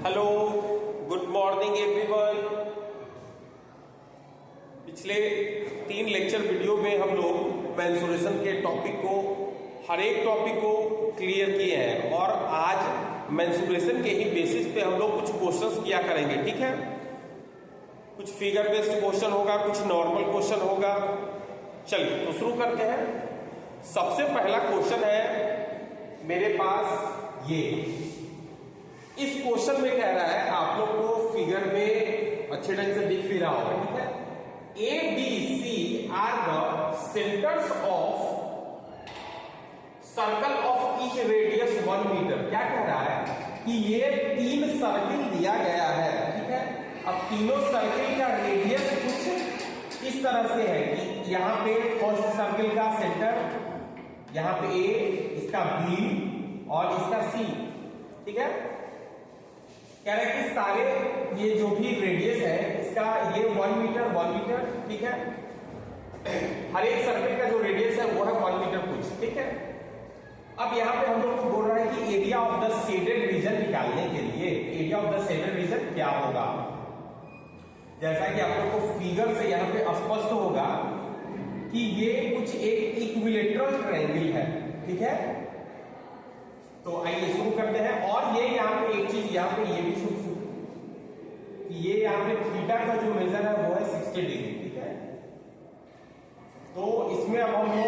Hello, good morning everyone. पिछले 3 lecture video में हम लोग मेंसुरेशन के टॉपिक को, हर एक टॉपिक को क्लियर किए हैं और आज मेंसुरेशन के ही बेसिस पे हम लोग कुछ क्वेश्चंस किया करेंगे। ठीक है, कुछ फिगर बेस्ड क्वेश्चन होगा, कुछ नॉर्मल क्वेश्चन होगा। चलिए तो शुरू करते हैं। सबसे पहला क्वेश्चन है मेरे पास ये। इस क्वेश्चन में कह रहा है, आप लोग को फिगर में अच्छे ढंग से दिख भी रहा होगा। ठीक है, A B C are the centres of circle of each radius 1 metre. क्या कह रहा है कि ये 3 सर्किल दिया गया है। ठीक है, अब तीनों सर्किल का रेडियस कुछ इस तरह से है कि यहाँ पे फर्स्ट सर्किल का सेंटर, यहाँ पे ए, इसका बी और इसका सी। ठीक है, कह रहे हैं कि सारे ये जो भी रेडियस है इसका ये 1 मीटर। ठीक है, हर एक सर्किल का जो रेडियस है वो है 1 मीटर कुछ। ठीक है, अब यहाँ पे हम लोग को बोल रहा है कि area of the shaded region निकालने के लिए area of the shaded region क्या होगा। जैसा कि आप लोग को फिगर से यहाँ पे स्पष्ट होगा कि ये कुछ एक इक्विलेटरल ट्रायंगल है। ठीक है, तो आइए शुरू करते हैं। और ये यहाँ पे एक चीज यहाँ पे ये भी शुरू कि ये यहाँ पे थीटा का जो मेजर है वो है 60 डिग्री। ठीक है, तो इसमें अब हम लोग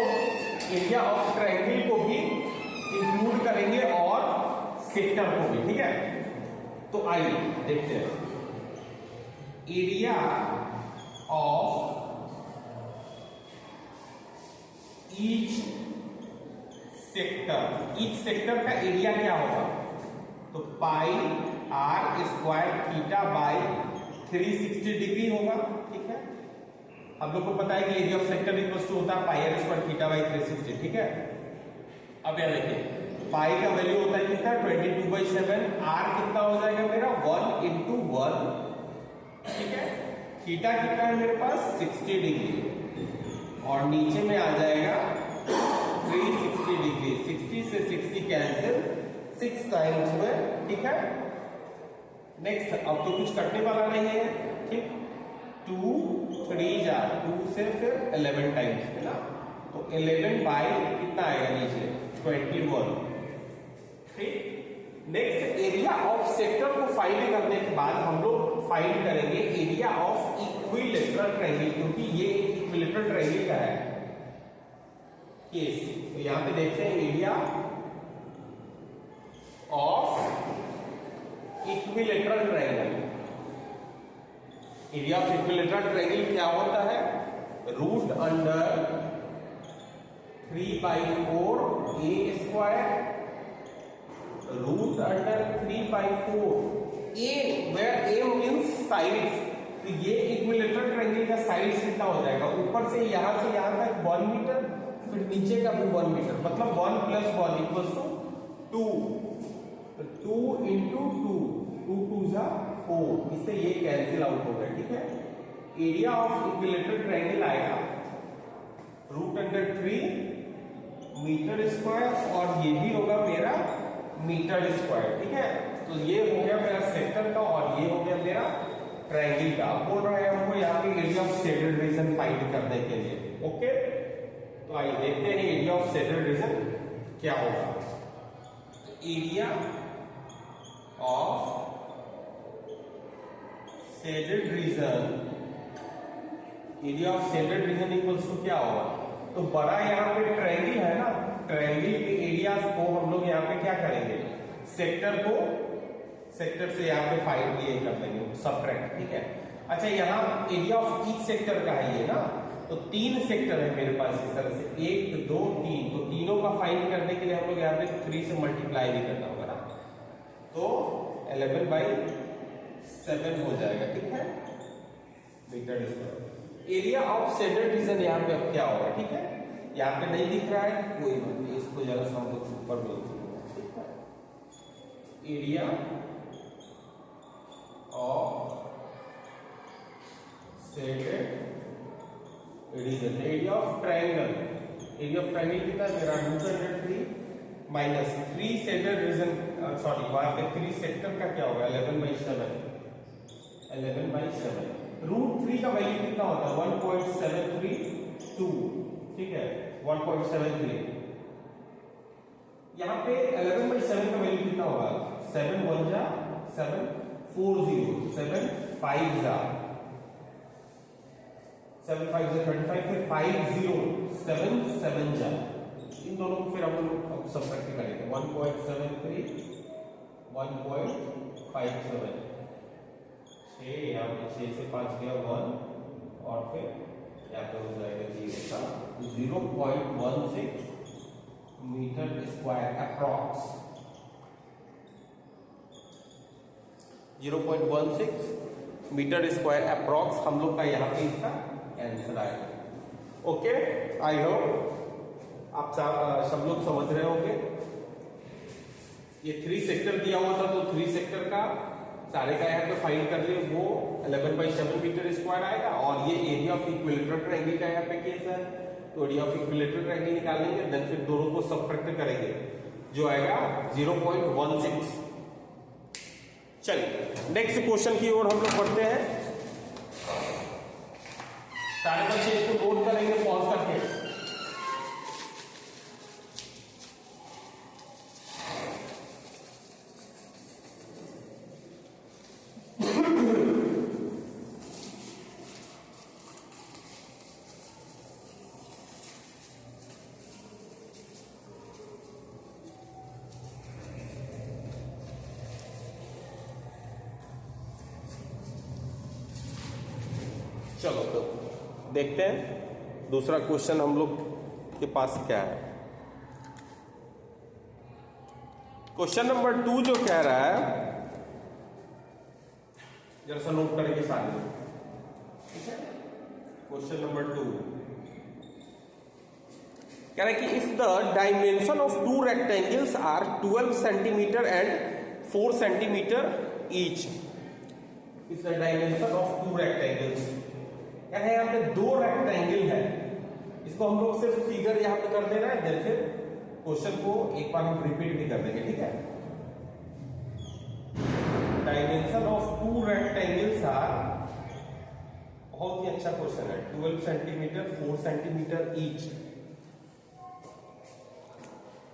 एरिया ऑफ ट्रायंगल को भी इंक्लूड करेंगे और सेक्टर को भी। ठीक है, तो आइए देखते हैं। एरिया ऑफ ईच सेक्टर का एरिया क्या होगा, तो pi are square theta by 360 degree होगा। ठीक है, हम लोग को पता है कि area of sector equal to होता है pi are square theta by 360। ठीक है, अब यहां देखिए पाई का वैल्यू होता है कितना 22/7, आर कितना हो जाएगा मेरा 1 × 1। ठीक है, थीटा कितना है मेरे पास 60 डिग्री और नीचे में आ जाएगा 360 डिग्री। 60 से 60 कैंसिल 6 टाइम्स में। ठीक है, नेक्स्ट अब तो कुछ कटने वाला नहीं है। ठीक, 2 3 जा 2 से फिर 11 टाइम्स है ना, तो 11 बाई कितना आएगा नीचे 21। ठीक, नेक्स्ट एरिया ऑफ सेक्टर को फाइंड करने के बाद हम लोग फाइंड करेंगे एरिया ऑफ इक्विलेटरल ट्रायंगल, क्योंकि ये इक्विलेटरल ट्रायंगल का है केस। तो यहां पे देखते हैं area of equilateral triangle. Area of equilateral triangle क्या होता है, root under 3/4 a square, root under 3/4 a, where a means sides. तो ये इक्विलेटरल ट्रायंगल का साइड्स कितना हो जाएगा, ऊपर से यहां तक 1 मीटर, फिर नीचे का भी 1 मीटर, मतलब 1 + 1 = 2। तो 2 × 2, 2 2 जा 4, इससे ये कैंसिल आउट हो गया। ठीक है, एरिया ऑफ इक्विलेटरल ट्रायंगल आएगा रूट अंडर 3 मीटर स्क्वायर और ये भी होगा मेरा मीटर स्क्वायर। ठीक है, तो ये हो गया मेरा सेक्टर का और ये हो गया मेरा ट्रायंगल का। अब बोल रहा है हमको यहाँ पे area of shaded reason find करने के लिए। ओके, तो आइए देखते हैं एरिया ऑफ शेडेड रीजन क्या होगा। Area of shaded region, area of shaded region equals to क्या होगा, तो बड़ा यहाँ पे ट्रायंगल है ना, ट्रायंगल के एरिया को हम लोग यहाँ पे क्या करेंगे, सेक्टर से यहाँ पे फाइंड ये कर देंगे, सबट्रैक्ट। ठीक है, अच्छा यहाँ एरिया ऑफ ईच सेक्टर का है ये ना, तो 3 सेक्टर है मेरे पास इस तरह से 1 2 3, तो तीनों का फाइंड करने के लिए हम लोग यहाँ पे 3 से मल्टीप्लाई भी करना होगा ना, तो 11/7 हो जाएगा। ठीक है, metre square. Area of shaded region यहाँ पे अब क्या होगा, ठीक है, यहाँ पे नहीं दिख रहा है कोई बात नहीं, इसको जरा सा हम लोग ऊपर में। Area of shaded region, area of triangle, area of triangle कितना है मेरा 203 माइनस 3 सेक्टर रीजन, सॉरी वहां पे 3 सेक्टर का क्या होगा 11/7, 11/7 √3 का वैल्यू कितना होता है 1.732, ठीक है 1.73। यहाँ पे 11/7 का वैल्यू कितना होगा 7 1 जा 7 4 0 7 5 जा 7 5 जा 35, फिर 5 0 7 7 जा, इन दोनों को फिर हम लोग सब्ट्रैक्ट करेंगे 1.73 1.57, 6 यहाँ पे 6 से 5 गया 1 और फिर यहाँ पे हो जाएगा 0.16 metre square approx, 0.16 metre square approx हम लोग का यहाँ पे इसका आंसर आएगा। ओके, आई होप आप सब लोग समझ रहे होंगे। ये 3 सेक्टर दिया हुआ था तो 3 सेक्टर का सारे का यहाँ पे फाइंड कर लिए, वो 11/7 मीटर स्क्वायर आएगा। और ये एरिया ऑफ इक्विलेटरल ट्रायंगल का यहाँ पे केस है, तो एरिया ऑफ इक्विलेटरल ट्रायंगल निकालेंगे, देन फिर दोनों को सब्ट्रैक्ट करेंगे जो आएगा 0.16। चलिए नेक्स्ट क्वेश्चन की ओर हम लोग बढ़ते हैं। सारे बच्चे इसको नोट करेंगे पॉज करके। चलो तो देखते हैं दूसरा क्वेश्चन हम लोग के पास क्या है। क्वेश्चन नंबर 2 जो कह रहा है, जरा सा नोट करेंगे सारे, ठीक है। क्वेश्चन नंबर 2 कह रहा है कि if the dimension of 2 rectangles are 12 centimetre and 4 centimetre each, if the dimension of 2 rectangles, क्या है यहाँ पे 2 रेक्टेंगल है, इसको हम लोग सिर्फ फिगर यहाँ पे कर देना है, देन फिर क्वेश्चन को एक बार हम रिपीट भी कर देंगे, ठीक है। डायमेंशन ऑफ 2 रेक्टेंगल्स आर, बहुत ही अच्छा क्वेश्चन है, 12 centimetre 4 centimetre each.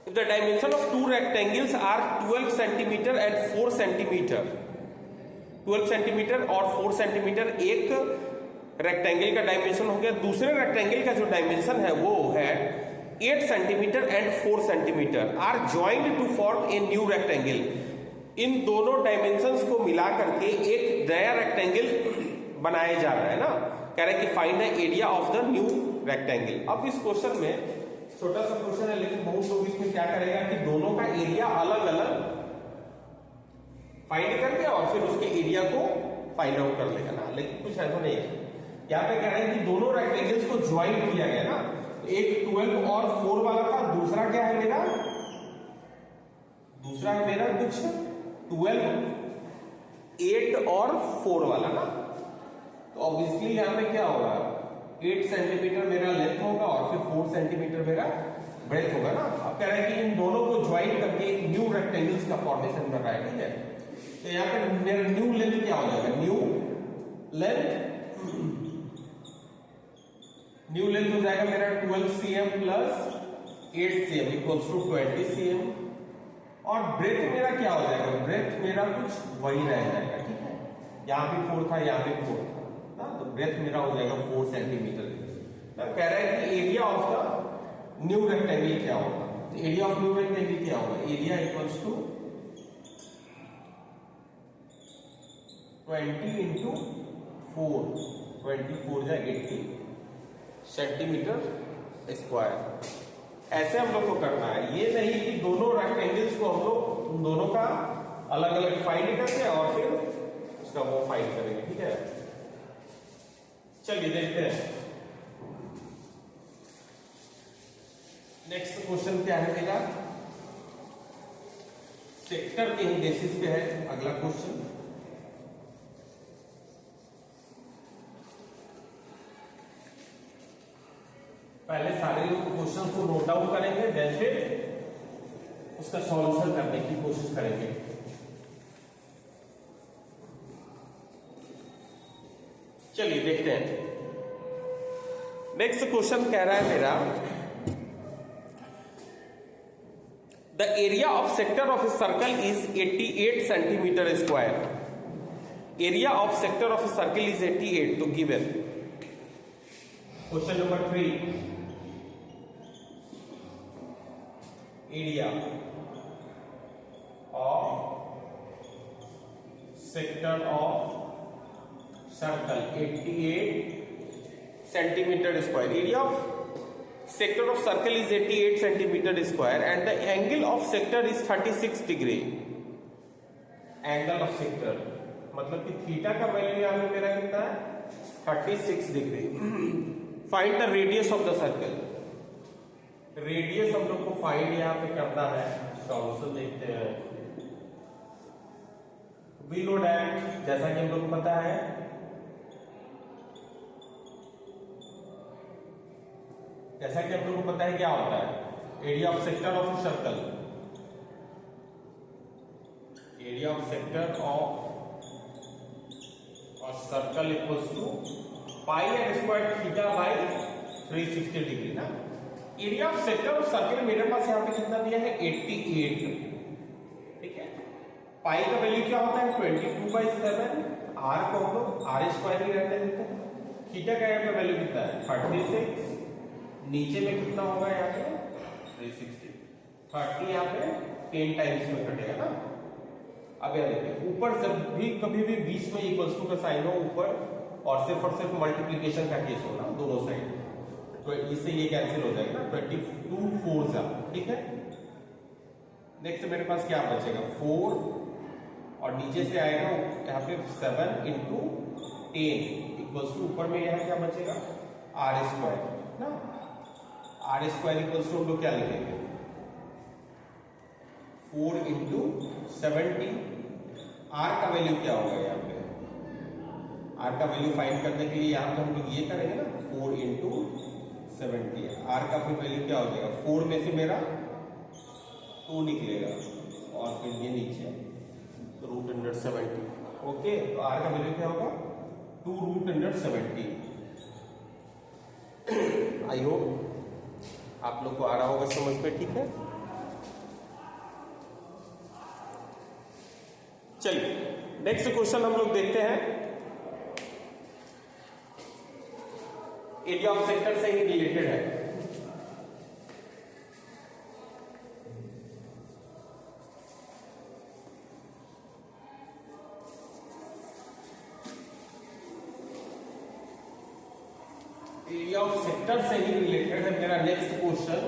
If the dimension of 2 rectangles are 12 centimetre and 4 centimetre, 12 centimetre और 4 सेंटीमीटर एक रेक्टेंगल का डायमेंशन हो गया, दूसरे रेक्टेंगल का जो डायमेंशन है वो है 8 centimetre and 4 centimetre are joined to form a new rectangle. इन दोनों डायमेंशंस को मिला करके एक नया रेक्टेंगल बनाया जा रहा है ना, कह रहे हैं कि find the area of the new rectangle. अब इस क्वेश्चन में छोटा सा क्वेश्चन है, लेकिन बहुत लोग इसमें क्या करेगा कि दोनों का एरिया अलग अलग फाइंड करके और फिर उसके एरिया को फाइंड आउट कर लेगा ना, लेकिन कुछ ऐसा नहीं है। यहाँ पे कह रहे हैं कि दोनों रेक्टेंगल्स को ज्वाइन किया गया ना, एक 12 और 4 वाला था, दूसरा क्या है मेरा, दूसरा है मेरा कुछ 12 8 और 4 वाला ना, तो ऑब्वियसली यहाँ पे क्या होगा 8 सेंटीमीटर मेरा लेंथ होगा और फिर 4 सेंटीमीटर मेरा ब्रेथ होगा ना। अब कह रहे हैं कि इन दोनों को ज्वाइन करके एक न्यू रेक्टेंगल्स का फॉर्मेशन कर रहा है, ठीक है। तो यहाँ पे मेरा न्यू लेंथ क्या हो जाएगा, न्यू लेंथ हो जाएगा मेरा 12 cm plus 8 cm equals to 20 cm, और ब्रेथ मेरा क्या हो जाएगा, ब्रेथ मेरा कुछ वही रह जाएगा, ठीक है। यहाँ भी 4 था, यहाँ भी 4 था ना, तो ब्रेथ मेरा हो जाएगा 4 सेंटीमीटर। तो कह रहा है कि area of the new rectangle क्या होगा, तो एरिया ऑफ न्यू रेक्टेंगल क्या होगा, एरिया इक्वल्स टू 20 इंटू 4, 24 जा 80 सेंटीमीटर स्क्वायर। ऐसे हम लोग को करना है, ये नहीं कि दोनों रेक्टेंगल्स को हम लोग दोनों का अलग अलग फाइंड करते हैं और फिर उसका वो फाइंड करेंगे, ठीक है। चलिए देखते हैं नेक्स्ट क्वेश्चन क्या है मेरा, सेक्टर के ही बेसिस पे है अगला क्वेश्चन। पहले सारे लोग क्वेश्चन को नोट डाउन करेंगे, देन फिर उसका सॉल्यूशन करने की कोशिश करेंगे। चलिए देखते हैं। नेक्स्ट क्वेश्चन कह रहा है मेरा, the area of sector of a circle is 88 centimetre square. Area of sector of a circle is 88, तो given. Question number 3, area of sector of circle 88 centimetre square. Area of sector of circle is 88 centimeter square and the angle of sector is 36 degree। Angle of sector मतलब कि theta का value यहां पे मेरा कितना है 36 degree. Find the radius of the circle. Radius हम लोग को फाइंड यहां पे करना है। सॉल्यूशन देखते हैं। वी नो दैट, जैसा कि हम लोग को पता है, जैसा कि हम लोग को पता है क्या होता है area of sector of a circle. Area of sector of और circle equals to pi are square theta by 360 degree ना। Area of sector of circle मेरे पास यहां पे कितना दिया है 88, ठीक है। पाई का वैल्यू क्या होता है 22/7। आर को हम लोग आर स्क्वायर ही रहने देते हैं। थीटा का यहाँ पे वैल्यू कितना है 36। नीचे में कितना होगा यहाँ पे 360। 30 यहाँ पे 10 टाइम्स में कटेगा ना। अब यह देखिए, ऊपर जब भी कभी भी बीच में इक्वल्स टू का साइन हो ऊपर, और सिर्फ मल्टीप्लीकेशन का केस हो ना दोनों साइड, तो इससे ये कैंसिल हो जाएगा ना। 22 4 जा, ठीक है। नेक्स्ट मेरे पास क्या बचेगा 4, और नीचे से आएगा यहाँ पे 7 × 10 इक्वल्स टू ऊपर में यहाँ क्या बचेगा आर स्क्वायर ना। आर स्क्वायर इक्वल्स टू हम लोग क्या लिखेंगे 4 × 70। आर का वैल्यू क्या होगा यहाँ पे, आर का वैल्यू फाइंड करने के लिए यहाँ पे हम लोग ये करेंगे ना 4 × 70। आर का फिर वैल्यू क्या हो जाएगा 4 में से मेरा 2 निकलेगा और फिर ये नीचे √170। ओके, तो आर का वैल्यू क्या होगा 2√170। आई होप आप लोग को आ रहा होगा समझ में, ठीक है। चलिए नेक्स्ट क्वेश्चन हम लोग देखते हैं। एरिया ऑफ सेक्टर से ही रिलेटेड है। एरिया ऑफ सेक्टर से ही रिलेटेड है मेरा नेक्स्ट क्वेश्चन।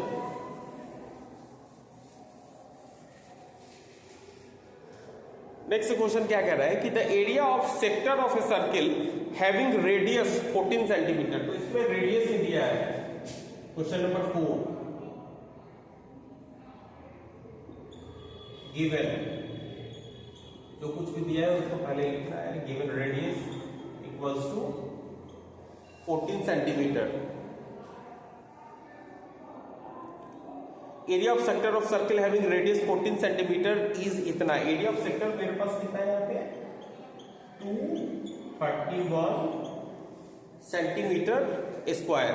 नेक्स्ट क्वेश्चन क्या कह रहा है कि the area of sector of a circle having radius 14 centimetre. तो इसमें रेडियस ही दिया है। क्वेश्चन नंबर 4, गिवन जो कुछ भी दिया है उसको पहले लिखना है। Given radius equals to 14 centimetre. Area of sector of circle having radius 14 centimetre is इतना। एरिया ऑफ सेक्टर मेरे पास कितना है यहाँ पे 231 centimetre square.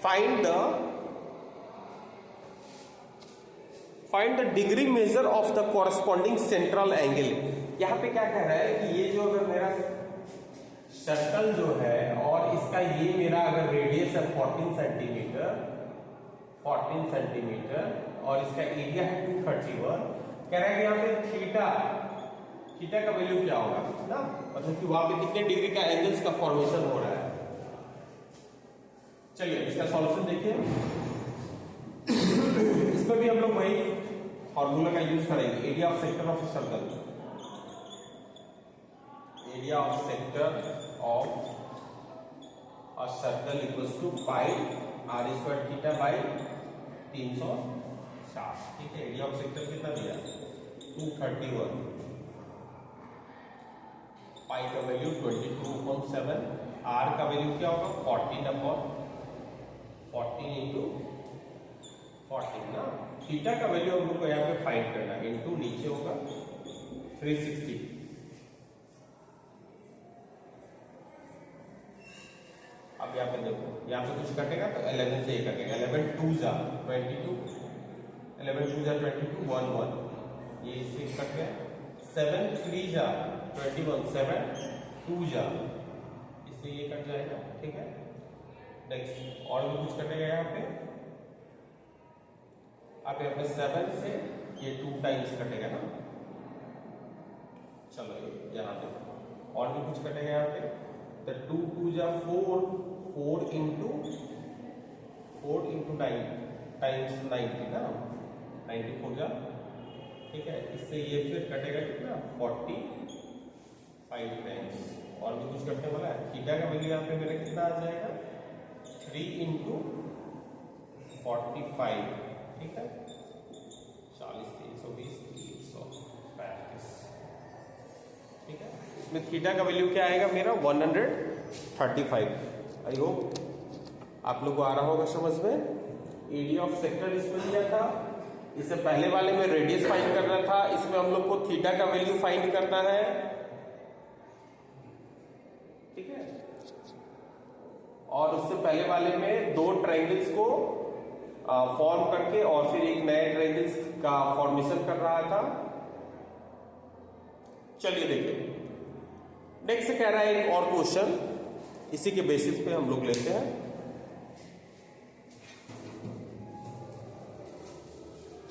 Find the degree measure of the corresponding central angle. यहां पे क्या कह रहा है कि ये जो अगर मेरा सर्कल जो है और इसका ये मेरा अगर रेडियस है 14 सेंटीमीटर और इसका एरिया है 231, कह रहा है कि यहाँ पे थीटा का वैल्यू क्या होगा ना, मतलब कि वहां पे कितने डिग्री का एंगल्स का फॉर्मेशन हो रहा है। चलिए इसका सॉल्यूशन देखिए। इसमें भी हम लोग वही फॉर्मूला का यूज करेंगे। Area of sector of circle, area of sector of a circle equals to pi are square theta by 360। ठीक है, एरिया ऑफ सेक्टर कितना दिया 231, पाई का वैल्यू 22/7, आर का वैल्यू क्या होगा 14 × 40 ना, थीटा का वैल्यू हम लोग को यहाँ पे फाइंड करना है, इनटू नीचे होगा 360। अब यहाँ पे देखो, यहाँ पे कुछ कटेगा तो 11 से ये कटेगा, 11 2 जा 22, 11 2 जा 22, 1 1, ये इससे कट गया, 7 3 जा 21, 7 2 जा, इससे ये कट जाएगा, ठीक है। नेक्स्ट और भी कुछ कटेगा यहाँ पे, अब यहाँ पे 7 से ये 2 टाइम्स कटेगा ना, चलो यहाँ पे और भी कुछ कटेगा यहाँ पे, तो 2 2 जा 4, 4 इंटू 9 टाइम्स 90 ना, 94 जा, ठीक है। इससे ये फिर कटेगा कितना, 45 टाइम्स। और भी कुछ कटने वाला है, थीटा का वैल्यू यहाँ पे मेरा कितना आ जाएगा, 3 इंटू 45, ठीक है, 40 320 135, ठीक है। इसमें थीटा का वैल्यू क्या आएगा मेरा, 135। आई होप आप लोग को आ रहा होगा समझ में। एरिया ऑफ सेक्टर इसमें दिया था, इससे पहले वाले में रेडियस फाइंड करना था, इसमें हम लोग को थीटा का वैल्यू फाइंड करना है, ठीक है। और उससे पहले वाले में दो ट्रायंगल्स को फॉर्म करके और फिर एक नए ट्रायंगल्स का फॉर्मेशन कर रहा था। चलिए देखिए, नेक्स्ट कह रहा है एक और क्वेश्चन, इसी के बेसिस पे हम लोग लेते हैं।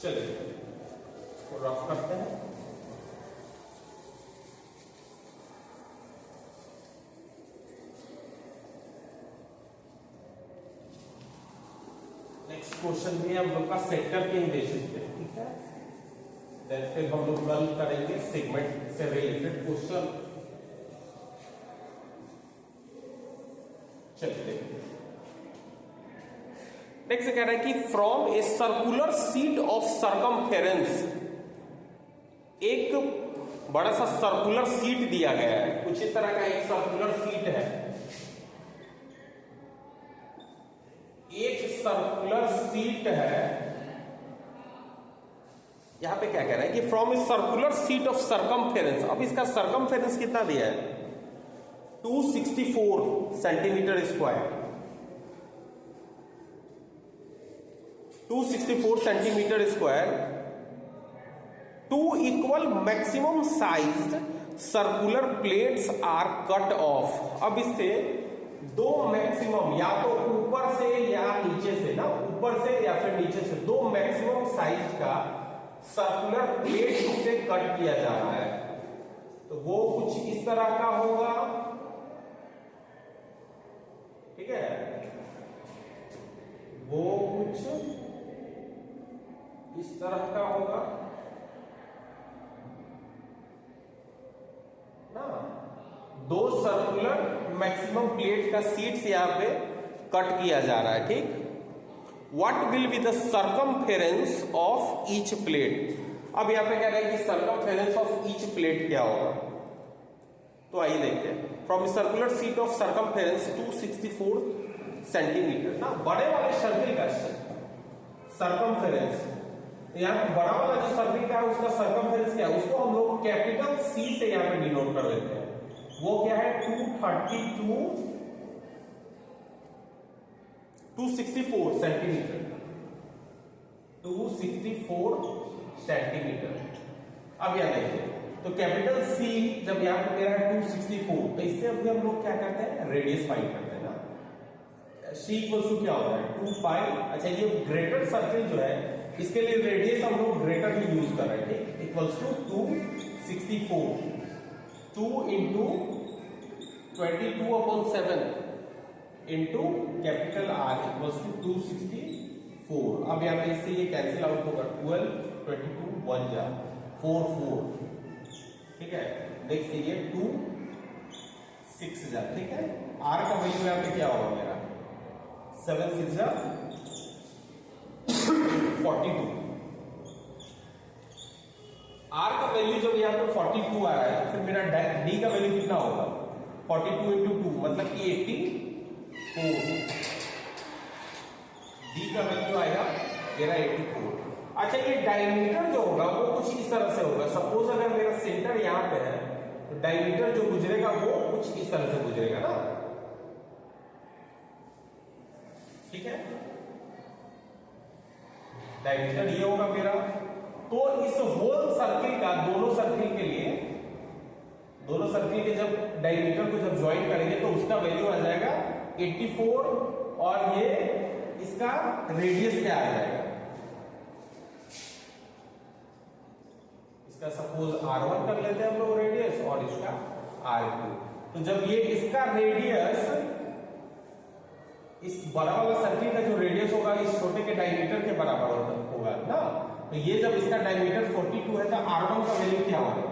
चलिए तो रफ करते हैं। नेक्स्ट क्वेश्चन भी हम लोग का सेक्टर के ही बेसिस पे, ठीक है। देन फिर हम लोग रन करेंगे सेगमेंट से रिलेटेड क्वेश्चन। चलिए नेक्स्ट कह रहा है कि from a circular sheet of circumference, एक बड़ा सा सर्कुलर शीट दिया गया है, कुछ इस तरह का एक सर्कुलर शीट है, एक सर्कुलर शीट है। यहां पे क्या कह रहा है कि from a circular sheet of circumference, अब इसका सरकमफेरेंस कितना दिया है, 264 centimetre square, 264 centimetre square, 2 equal maximum sized circular plates are cut off. अब इससे दो मैक्सिमम, या तो ऊपर से या नीचे से ना, ऊपर से या फिर नीचे से दो मैक्सिमम साइज का सर्कुलर प्लेट से कट किया जा रहा है। तो वो कुछ इस तरह का होगा, ठीक है, वो कुछ इस तरह का होगा ना, दो सर्कुलर मैक्सिमम प्लेट का शीट्स यहां पे कट किया जा रहा है, ठीक। What will be the circumference of each plate. अब यहां पे कह रहा है कि सरकमफेरेंस ऑफ ईच प्लेट क्या होगा, तो आइए देखते हैं। From circular sheet of circumference 264 centimetre ना, बड़े वाले सर्किल का सरकमफेरेंस, यहाँ पे बड़ा वाला जो सर्किल का है उसका सरकमफेरेंस क्या है, उसको हम लोग कैपिटल सी से यहाँ पे डिनोट कर देते हैं। वो क्या है, 264 सेंटीमीटर, 264 सेंटीमीटर। अब यहां देखिए, तो कैपिटल सी जब यहां पे कह रहा है 264, तो इससे अभी हम लोग क्या करते हैं, रेडियस फाइंड करते हैं ना। सी इक्वल्स टू क्या होता है, 2 पाई। अच्छा, ये ग्रेटर सर्किल जो है इसके लिए रेडियस हम लोग ग्रेटर ही यूज कर रहे हैं, ठीक, equals to 264, 2 into 22/7 into capital R equals to 264। अब यहाँ पे इससे ये कैंसिल आउट होगा, 12 22 1 जा 4 4, ठीक है। नेक्स्ट ये 2 6 जा, ठीक है। आर का वैल्यू यहाँ पे क्या होगा मेरा, 7 6 जा 42। आर का वैल्यू जब यहाँ पे 42 आ रहा है, तो फिर मेरा डी का वैल्यू कितना होगा, 42 इंटू 2 मतलब कि 84। डी का वैल्यू आएगा ये रहा 84। अच्छा, ये डायमीटर जो होगा वो कुछ इस तरह से होगा। सपोज अगर मेरा सेंटर यहाँ पे है तो डायमीटर जो गुजरेगा वो कुछ इस तरह से गुजरेगा ना, ठीक है। डायमीटर ये होगा मेरा। तो इस होल सर्किल का दोनों सर्किल के जब डायमीटर को जब ज्वाइन करेंगे तो उसका वैल्यू आ जाएगा 84 और ये इसका रेडियस क्या आ जाएगा, इसका सपोज R1 कर लेते हैं हम लोग रेडियस और इसका R2। तो जब ये इसका रेडियस इस बड़ा वाला सर्किल का जो रेडियस होगा इस छोटे के डायमीटर के बराबर होगा ना। तो ये जब इसका डायमीटर 42 है तो R1 का वैल्यू क्या होगा,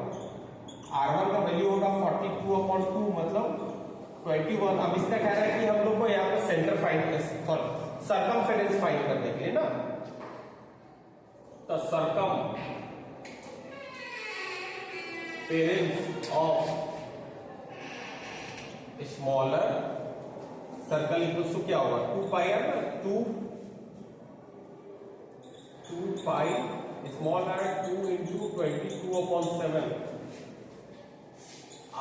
R1 का वैल्यू होगा 42/2 मतलब 21। अब इसका कह रहा है कि हम लोग को यहाँ पे सेंटर फाइंड सर्कमफेरेंस फाइंड करने के लिए ना, तो circumference of smaller circle equals to क्या होगा 2 पाई है ना, 2 pi small r 2 into 22/7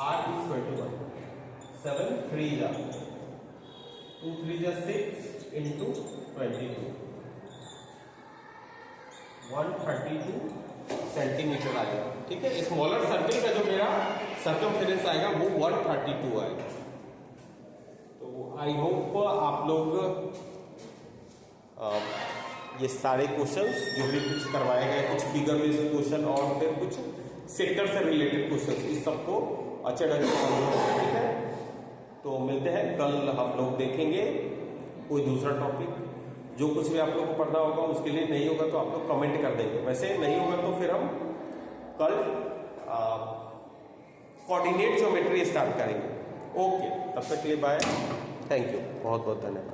r is 21 7 3 जा 2 3 जा 6 into 22 132 सेंटीमीटर आएगा, ठीक है। स्मॉलर सर्कल का जो मेरा सर्कमफेरेंस आएगा वो 132 आएगा। तो आई होप आप लोग ये सारे क्वेश्चंस जो भी कुछ करवाए गए, कुछ फिगर बेस्ड क्वेश्चन और फिर कुछ सेक्टर से रिलेटेड क्वेश्चंस, इस सबको अच्छे ढंग से समझो, ठीक है। तो मिलते हैं कल, हम लोग देखेंगे कोई दूसरा टॉपिक। जो कुछ भी आप लोग को पढ़ना होगा उसके लिए नहीं होगा तो आप लोग कमेंट कर देंगे, वैसे नहीं होगा तो फिर हम कल कोऑर्डिनेट ज्योमेट्री स्टार्ट करेंगे। ओके, तब तक के लिए बाय, थैंक यू, बहुत बहुत धन्यवाद।